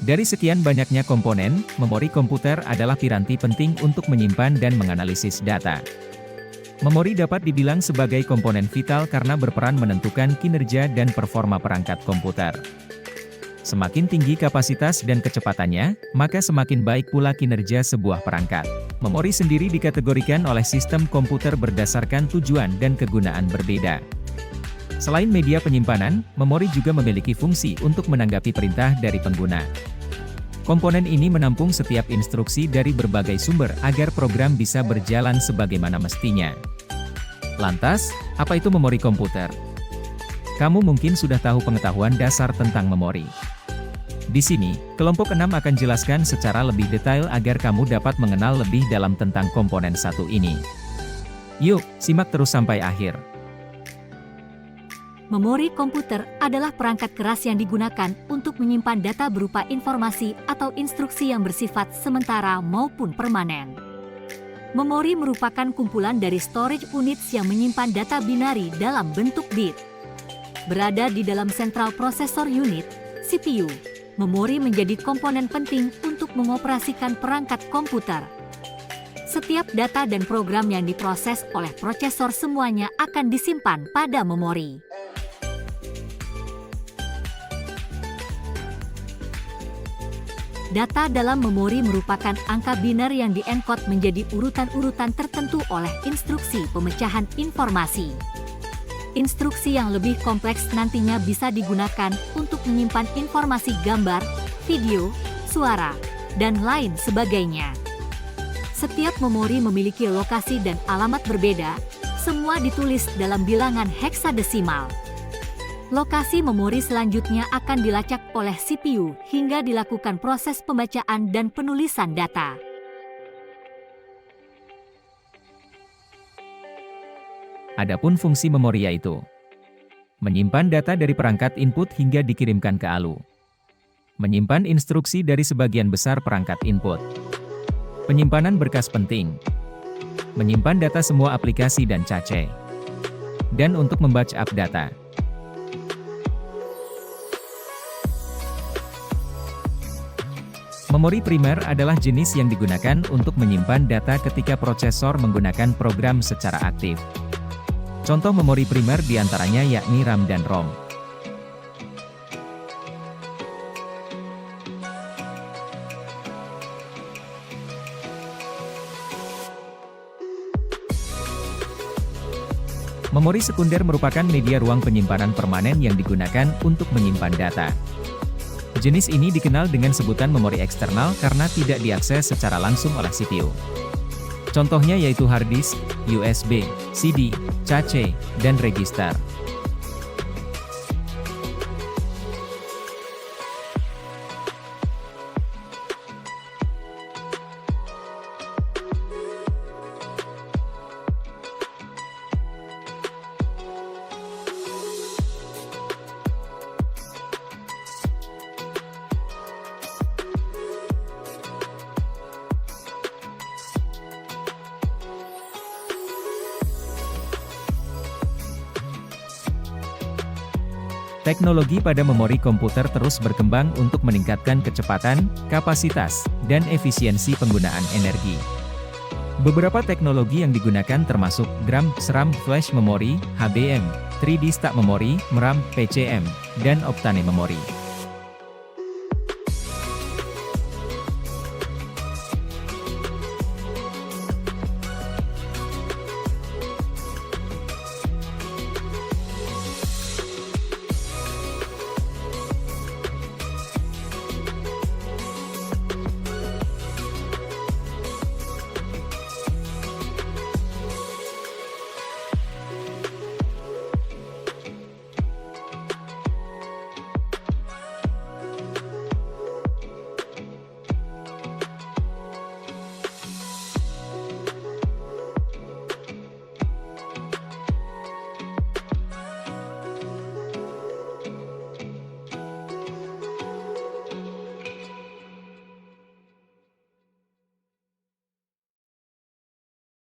Dari sekian banyaknya komponen, memori komputer adalah piranti penting untuk menyimpan dan menganalisis data. Memori dapat dibilang sebagai komponen vital karena berperan menentukan kinerja dan performa perangkat komputer. Semakin tinggi kapasitas dan kecepatannya, maka semakin baik pula kinerja sebuah perangkat. Memori sendiri dikategorikan oleh sistem komputer berdasarkan tujuan dan kegunaan berbeda. Selain media penyimpanan, memori juga memiliki fungsi untuk menanggapi perintah dari pengguna. Komponen ini menampung setiap instruksi dari berbagai sumber agar program bisa berjalan sebagaimana mestinya. Lantas, apa itu memori komputer? Kamu mungkin sudah tahu pengetahuan dasar tentang memori. Di sini, kelompok 6 akan jelaskan secara lebih detail agar kamu dapat mengenal lebih dalam tentang komponen satu ini. Yuk, simak terus sampai akhir. Memori komputer adalah perangkat keras yang digunakan untuk menyimpan data berupa informasi atau instruksi yang bersifat sementara maupun permanen. Memori merupakan kumpulan dari storage units yang menyimpan data binari dalam bentuk bit. Berada di dalam Central Processor Unit, CPU, memori menjadi komponen penting untuk mengoperasikan perangkat komputer. Setiap data dan program yang diproses oleh prosesor semuanya akan disimpan pada memori. Data dalam memori merupakan angka biner yang diencode menjadi urutan-urutan tertentu oleh instruksi pemecahan informasi. Instruksi yang lebih kompleks nantinya bisa digunakan untuk menyimpan informasi gambar, video, suara, dan lain sebagainya. Setiap memori memiliki lokasi dan alamat berbeda, semua ditulis dalam bilangan heksadesimal. Lokasi memori selanjutnya akan dilacak oleh CPU hingga dilakukan proses pembacaan dan penulisan data. Adapun fungsi memori yaitu menyimpan data dari perangkat input hingga dikirimkan ke ALU, menyimpan instruksi dari sebagian besar perangkat input, penyimpanan berkas penting, menyimpan data semua aplikasi dan cache, dan untuk membackup data. Memori primer adalah jenis yang digunakan untuk menyimpan data ketika prosesor menggunakan program secara aktif. Contoh memori primer diantaranya yakni RAM dan ROM. Memori sekunder merupakan media ruang penyimpanan permanen yang digunakan untuk menyimpan data. Jenis ini dikenal dengan sebutan memori eksternal karena tidak diakses secara langsung oleh CPU. Contohnya yaitu hard disk, USB, CD, cache, dan register. Teknologi pada memori komputer terus berkembang untuk meningkatkan kecepatan, kapasitas, dan efisiensi penggunaan energi. Beberapa teknologi yang digunakan termasuk DRAM, SRAM, Flash Memory, HBM, 3D Stack Memory, MRAM, PCM, dan Optane Memory.